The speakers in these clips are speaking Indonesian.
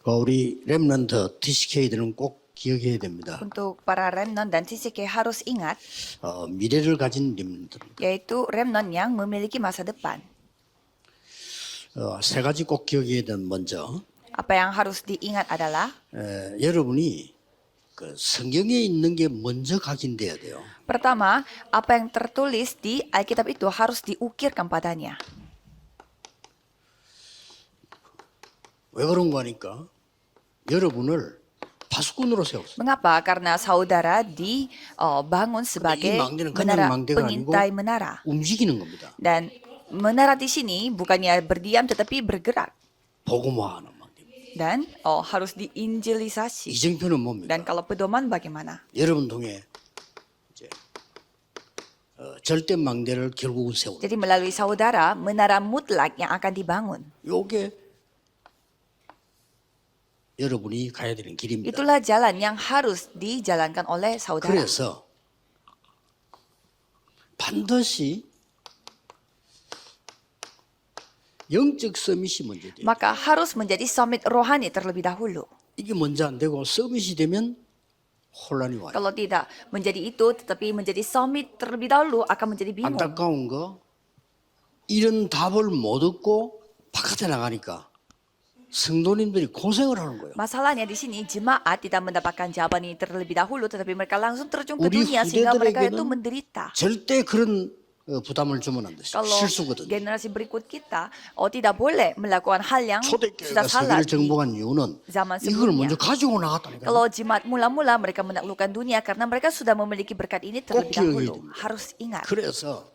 우리 렘넌트 TCK들은 꼭 기억해야 됩니다. Untuk para remnant dan TCK harus ingat, 미래를 가진 렘넌트입니다. yaitu remnant yang memiliki masa depan. 세 가지 꼭 기억해야 되는 먼저 Apa yang harus diingat adalah, 여러분이 그 성경에 있는 게 먼저 각인돼야 돼요. pertama, apa yang tertulis di Alkitab itu harus diukirkan padanya. 왜 그런 거 하니까 여러분을 파수꾼으로 세웠어요. Mengapa? Karena saudara dibangun sebagai 이 망대는 그냥 menara, 망대가 아니고 pengintai menara. 움직이는 겁니다. Dan menara di sini bukannya berdiam tetapi bergerak. 복음화하는 망대입니다. Dan harus diinjilisasi. 이정표는 뭡니까? Dan kalau pedoman bagaimana? 여러분 통해 이제 절대 망대를 결국은 세우는. Jadi melalui saudara, menara mutlak yang akan dibangun. 요게 여러분이 가야 되는 길입니다. Itulah jalan yang harus dijalankan oleh saudara. 그래서 반드시 영적 서밋이 먼저 돼요. Maka harus menjadi summit rohani terlebih dahulu. 이게 먼저 안 되고 서밋이 되면 혼란이 와요. Kalau tidak menjadi itu, tetapi menjadi summit terlebih dahulu akan menjadi bingung. 안타까운 거 이런 답을 못 얻고 바깥에 나가니까 성도님들이 고생을 하는 거예요. Masalahnya di sini jemaat tidak mendapatkan jawaban ini terlebih dahulu, tetapi mereka langsung terjun ke 우리 dunia sehingga mereka itu 후대들에게는 menderita. 절대 그런 부담을 주면 안 돼요. Kalau 실수거든요. generasi berikut kita, tidak boleh melakukan hal yang 초대교회가 sudah salah 세계를 di 정복한 이유는 zaman 이걸 먼저 sebelumnya. 가지고 나갔다니까요. Kalau jemaat mula-mula mereka menaklukkan dunia karena mereka sudah memiliki berkat ini terlebih 기억해야 dahulu. 됩니다. Harus ingat. 그래서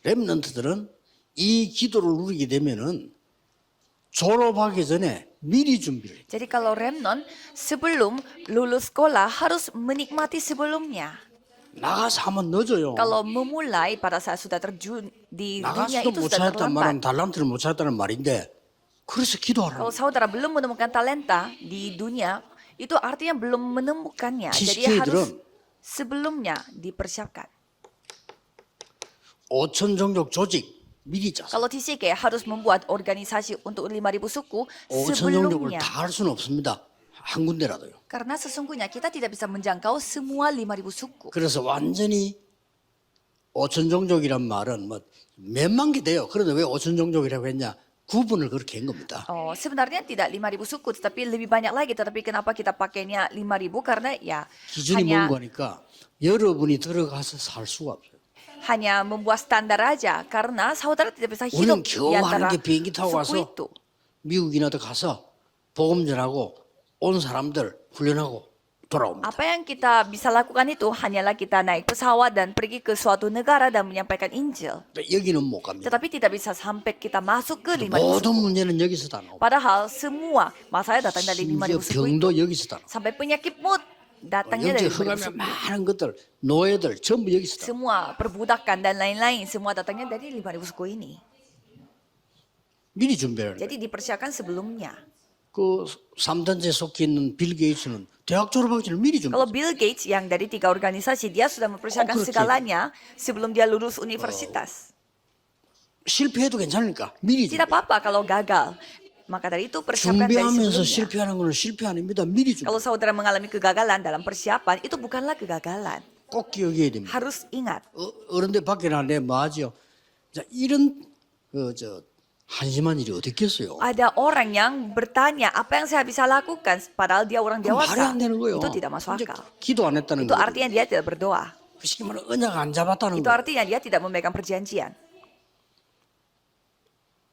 렘넌트들은 이 기도를 누리게 되면은 졸업하기 전에 미리 준비를 해요. Jadi kalau remnon sebelum lulus sekolah harus menikmati sebelumnya. 나가서 하면 늦어요. Kalau memulai pada saat sudah terjun di dunia 나가서도 itu 못 sudah 찾았단 말은 terlambat. 달란트를 못 찾았다는 말인데 그래서 기도하라고. Kalau saudara belum menemukan talenta di dunia, itu artinya belum menemukannya. Jadi harus TCK들은 sebelumnya dipersiapkan. 5천 종족 조직 미리 짰어요. Kalau TCK harus membuat organisasi untuk 5.000 suku 5천 종족을 sebelumnya. 다 할 수는 없습니다. 한 군데라도요. Karena sesungguhnya kita tidak bisa menjangkau semua 5.000 suku. 그래서 완전히 5천 종족이란 말은 뭐 몇만 개 돼요. 그런데 왜 5천 종족이라고 했냐? 구분을 그렇게 한 겁니다. Sebenarnya tidak 5.000 suku, tetapi lebih banyak lagi. Tetapi kenapa kita pakainya 5.000? Karena ya 기준이 hanya 뭔가 하니까 여러분이 들어가서 살 수가 없어요. hanya membuat standar aja. Karena saudara tidak bisa hidup 우리는 겨우 di antara 하는 게 비행기 타고 suku 와서 itu. 미국이나 더 가서 복음 전하고 온 사람들 훈련하고 돌아옵니다. Apa yang kita bisa lakukan itu hanyalah kita naik pesawat dan pergi ke suatu negara dan menyampaikan Injil. 여기는 못 갑니다. Tetapi tidak bisa sampai kita masuk ke 5.000 모든 suku. 문제는 여기서 다 나옵니다. Padahal semua masalah datang dari 심지어 5.000 suku itu. 병도 여기서 다 나옵니다. Sampai penyakit mood datangnya dari 영적 5.000 흑암의 suku. 많은 것들, 노예들 전부 여기서 다 나옵니다. Semua perbudakan dan lain-lain semua datangnya dari 5.000 suku ini. 미리 준비하는 거예요. Jadi dipersiapkan sebelumnya. 그 3단체 속해 있는 빌 게이츠는 대학 졸업하기 전에 미리 준비. Kalau Bill Gates yang dari 3 organisasi dia sudah mempersiapkan 그렇지. segalanya sebelum dia lulus universitas. 실패해도 괜찮으니까 미리 준비. Tidak apa-apa kalau gagal. Maka dari itu persiapkan dari 준비하면서 sebelumnya. 실패하는 거는 실패 아닙니다. 미리 준비. Kalau saudara mengalami kegagalan dalam persiapan, itu bukanlah kegagalan. 꼭 기억해야 됩니다. Harus ingat. 어른들 밖에 나내 뭐하죠? 자, 이런 한심한 일이 어디 있겠어요? Ada orang yang bertanya, apa yang saya bisa lakukan? Padahal dia orang 말이 dewasa. 안 되는 거예요. Itu tidak masuk 이제 akal. 기도 안 했다는 Itu 거예요. artinya dia tidak berdoa. 쉽게 말하면 언약 안 잡았다는 Itu 거예요. artinya dia tidak memegang perjanjian.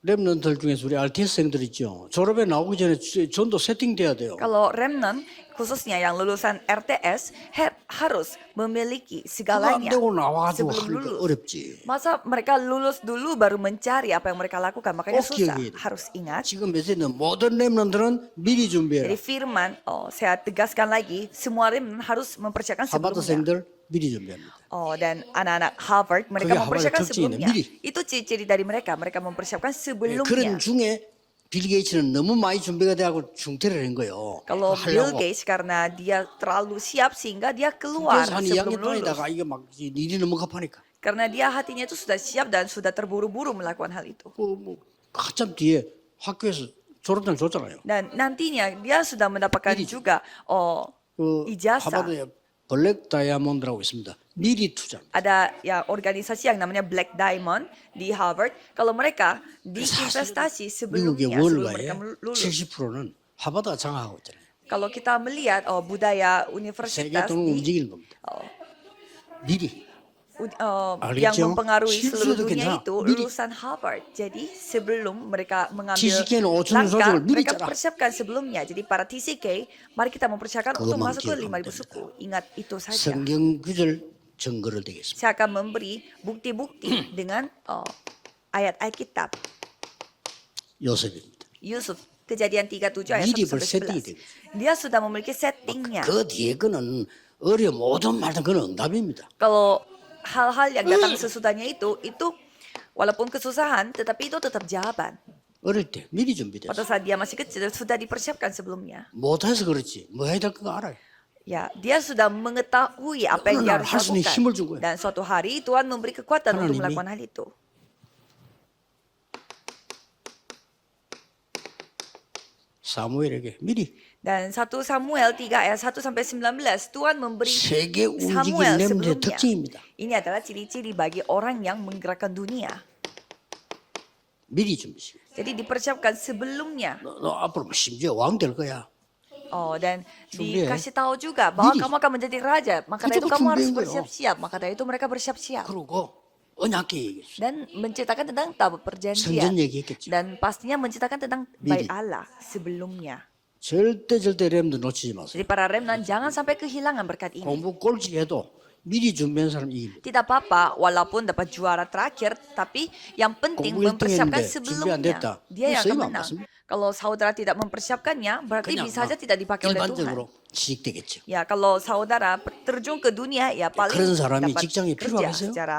렘넌트들 중에서 우리 RTS생들 있죠. 졸업에 나오기 전에 전도 세팅돼야 돼요. Kalau remnant, khususnya yang lulusan RTS, harus memiliki 그거 안 segalanya 되고 나와가지고 sebelum 하니까 lulus. 어렵지. Masa mereka lulus dulu baru mencari apa yang mereka lakukan, makanya 꼭 susah. 기억해야 돼. Harus ingat. 지금 메시지는 모든 렘넌트는 미리 준비해라. Jadi firman, saya tegaskan lagi, semua remnant harus mempersiapkan sebelumnya. 하버드생들 미리 준비합니다. Dan anak-anak Harvard mereka 그게 mempersiapkan 하버드 특징이네, sebelumnya. 미리. Itu ciri-ciri dari mereka mempersiapkan sebelumnya. 그런 중에 빌 게이츠는 너무 많이 준비가 돼갖고 중퇴를 한 거예요. Kalau 그거 Bill 하려고. Gates karena dia terlalu siap sehingga dia keluar 그래서 한 sebelum 2학년 lulus. 다니다가 이게 막 일이 너무 급하니까. Karena dia hatinya itu sudah siap dan sudah terburu-buru melakukan hal itu. 뭐 한참 뒤에 학교에서 졸업장 줬잖아요. Dan nantinya dia sudah mendapatkan juga 그 ijazah. 하버드에 블랙 다이아몬드라고 있습니다. 미리 투자. Ada ya organisasi yang namanya Black Diamond di Harvard. Kalau mereka diinvestasi 미국의 sebelumnya, sebelum 월가의 mereka lulus. 70%는 하버드가 장악하고 있잖아요. Kalau kita melihat budaya 세계 universitas 돈을 di 움직이는 겁니다. 미리. yang 알겠죠? mempengaruhi seluruh 실수도 dunia 괜찮아. itu 미리. lulusan Harvard. Jadi sebelum mereka mengambil TCK-는 5천 langkah, 조직을 미리 mereka 짜라. persiapkan sebelumnya. Jadi para TCK, mari kita mempersiapkan untuk 그것만 masuk ke 기억하면 5.000 됩니다. suku. Ingat itu saja. 성경 구절 증거를 되겠습니다. Saya akan memberi bukti-bukti dengan ayat-ayat kitab. 요셉입니다. Yusuf, Kejadian 37 ayat 미리 1 볼 sampai 세팅이 11. Dia sudah memiliki settingnya. 그 뒤에 거는 어려움 오든 말든 그건 응답입니다. Kalau hal-hal yang datang sesudahnya itu walaupun kesusahan, tetapi itu tetap jawaban. 어릴 때 미리 준비됐어. Pada saat dia masih kecil sudah dipersiapkan sebelumnya. 못해서 그렇지. 뭐 해야 될 거 알아요. Ya, dia sudah mengetahui apa yang dia harus 하나님이 힘을 준 lakukan. 거야. Dan suatu hari Tuhan memberi kekuatan untuk 하나님이 melakukan hal itu. 사무엘에게 미리 Dan 1 Samuel 3 ayat 1 sampai 19, Tuhan memberi 세계 움직일 Samuel 렘의 sebelumnya. 특징입니다. Ini adalah ciri-ciri bagi orang yang menggerakkan dunia. 미리 준비시. Jadi dipersiapkan sebelumnya. 너 앞으로 뭐 심지어 왕 될 거야. Dan 준비해. dikasih tahu juga bahwa 미리. kamu akan menjadi raja. Maka dari itu 그때부터 kamu harus 준비한 거예요. bersiap-siap. Maka dari itu mereka bersiap-siap. 그러고 언약계 얘기했어. Dan menceritakan tentang tabut 성전 perjanjian. 얘기했겠죠. Dan pastinya menceritakan tentang 미리. bait Allah sebelumnya. 절대 렘도 놓치지 마세요. Jadi para remnant jangan sampai kehilangan berkat ini. 공부 꼴찌해도 미리 준비한 사람 이깁니다. Tidak apa-apa walaupun dapat juara terakhir, tapi yang penting 공부 1등 mempersiapkan 했는데 준비 안 sebelumnya. 됐다. Dia yang 쓰임 akan 안 menang. 받습니다. Kalau saudara tidak mempersiapkannya, berarti 그냥 bisa saja 막 tidak dipakai oleh Tuhan. 일반적으로 취직되겠죠. Ya, kalau saudara terjun ke dunia, ya paling 그런 사람이 dapat 직장에 kerja 필요하겠어요? secara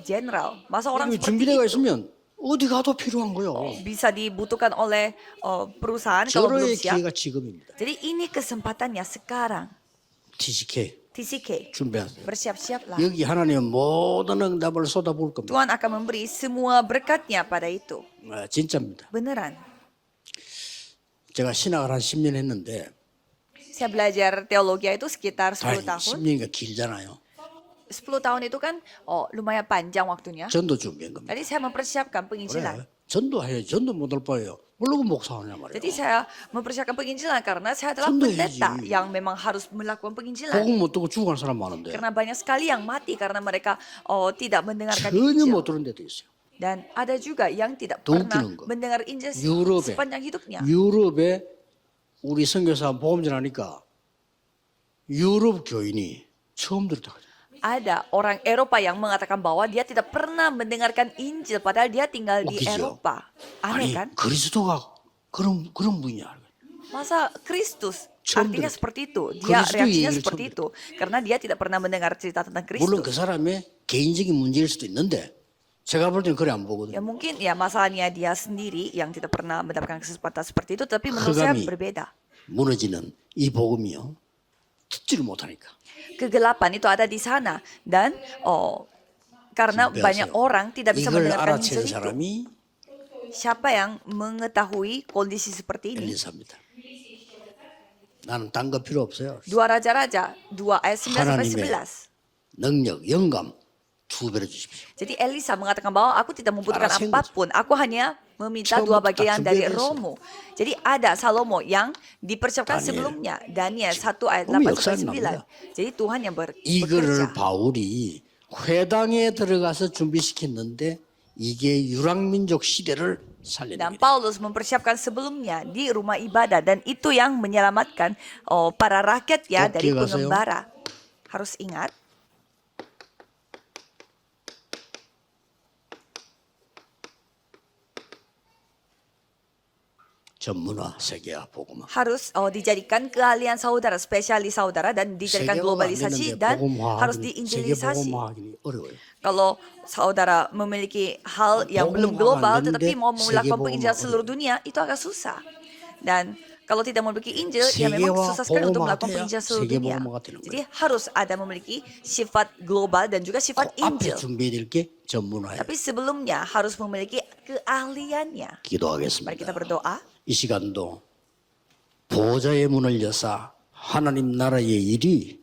general. Masa orang 이미 seperti 준비되어 itu 있으면 어디 가도 필요한 거요. bisa dibutuhkan oleh perusahaan kalau belum 절호의 siap. 기회가 지금입니다. Jadi ini kesempatannya sekarang. TCK TCK, 준비하세요. bersiap-siaplah. 여기 하나님은 모든 응답을 쏟아부을 겁니다. Tuhan akan memberi semua berkatnya pada itu. 진짜입니다. Beneran. 제가 신학을 한 10년 했는데 Saya belajar teologi itu sekitar 10 다행히 tahun. 10년이니까 길잖아요. 10 tahun itu kan lumayan panjang waktunya. 전도 준비한 겁니다. Tadi saya mempersiapkan penginjilan. 그래. 전도해야지. 전도 못할 바에요. 모르고 목사하냐 말이에요. Jadi saya mempersiapkan penginjilan karena saya adalah 전도해야지. pendeta yang memang harus melakukan penginjilan. 복음 못 듣고 죽어가는 사람 많은데 Karena banyak sekali yang mati karena mereka tidak mendengarkan 전혀 못 Injil. 들은 데도 있어요. Dan ada juga yang tidak 더 pernah 웃기는 거. mendengar Injil 유럽에 sepanjang hidupnya. 유럽에 우리 선교사 복음전하니까 유럽 교인이 처음 들었다. Ada orang Eropa yang mengatakan bahwa dia tidak pernah mendengarkan Injil padahal dia tinggal di 웃기죠? Eropa. Aneh 아니 kan? 그리스도가 그런 분이야. Masa Kristus 처음 artinya 들었- seperti itu. Dia 그리스도 reaksinya 얘기를 seperti 처음 itu karena dia tidak pernah mendengar cerita tentang 물론 그 Kristus. 사람의 개인적인 문제일 수도 있는데 제가 볼 때는 그래 안 Ya 보거든요. mungkin ya masalahnya dia sendiri yang tidak pernah mendapatkan kesempatan seperti itu, tapi menurut saya 흑암이 berbeda. 무너지는 이 복음이요. 듣지를 못하니까. Kegelapan itu ada di sana dan karena 준비하세요. banyak orang tidak bisa 이걸 mendengarkan 알아채는 Injil itu. 사람이 Siapa yang mengetahui kondisi seperti ini? 엘리사입니다. 나는 딴 거 필요 없어요. 2 Raja-Raja 2 ayat 9 sampai 하나님의 11. 능력, 영감 두 배로 주십시오. Jadi Elisa mengatakan bahwa aku tidak membutuhkan Para apapun. Aku hanya meminta 2 처음부터 bagian 다 dari 준비했어요. rohmu. Jadi ada Salomo yang dipersiapkan Daniel. sebelumnya. Daniel 1 ayat 너무 8 sampai 역사는 9. 납니다. Jadi Tuhan yang 이거를 bekerja. 바울이 회당에 들어가서 준비시켰는데 이게 유랑민족 시대를 살리는 Dan 거예요. Paulus mempersiapkan sebelumnya di rumah ibadah. Dan itu yang menyelamatkan para rakyat ya dari Oke, 가세요. pengembara. Harus ingat. 전문화, 세계화, 복음화. Harus dijadikan keahlian saudara, spesialis saudara dan dijadikan 세계화가 안 globalisasi 되는데 dan 복음화 harus 세계 diinjilisasi. 복음화하기 어려워요. Kalau saudara memiliki hal yang belum 복음화가 global 안 tetapi 되는데 mau melakukan 세계 penginjilan 복음화 seluruh dunia itu agak susah. Dan Kalau tidak memiliki Injil, ya memang 세계화 susah sekali untuk 복음화가 melakukan 돼야 penginjilan seluruh dunia. 세계복음화가 되는 Jadi 거예요. harus ada memiliki sifat global dan juga 그 sifat 앞에 Injil. 준비해야 될 게 전문화예요. Tapi sebelumnya harus memiliki keahliannya. Mari kita 기도하겠습니다. berdoa. 이 시간도 보좌의 문을 여사 하나님 나라의 일이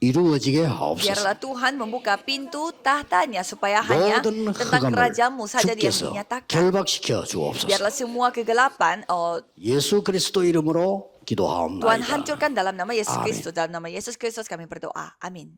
이루어지게 하옵소서. Biarlah Tuhan membuka pintu tahtanya supaya hanya 모든 tentang 흑암을 kerajaanmu saja yang 주께서 dinyatakan. 결박시켜 주옵소서. Biarlah semua kegelapan 예수 그리스도 이름으로 Tuhan 기도하옵나이다. hancurkan dalam nama Yesus Amin. Kristus. Dalam nama Yesus Kristus kami berdoa. Amin.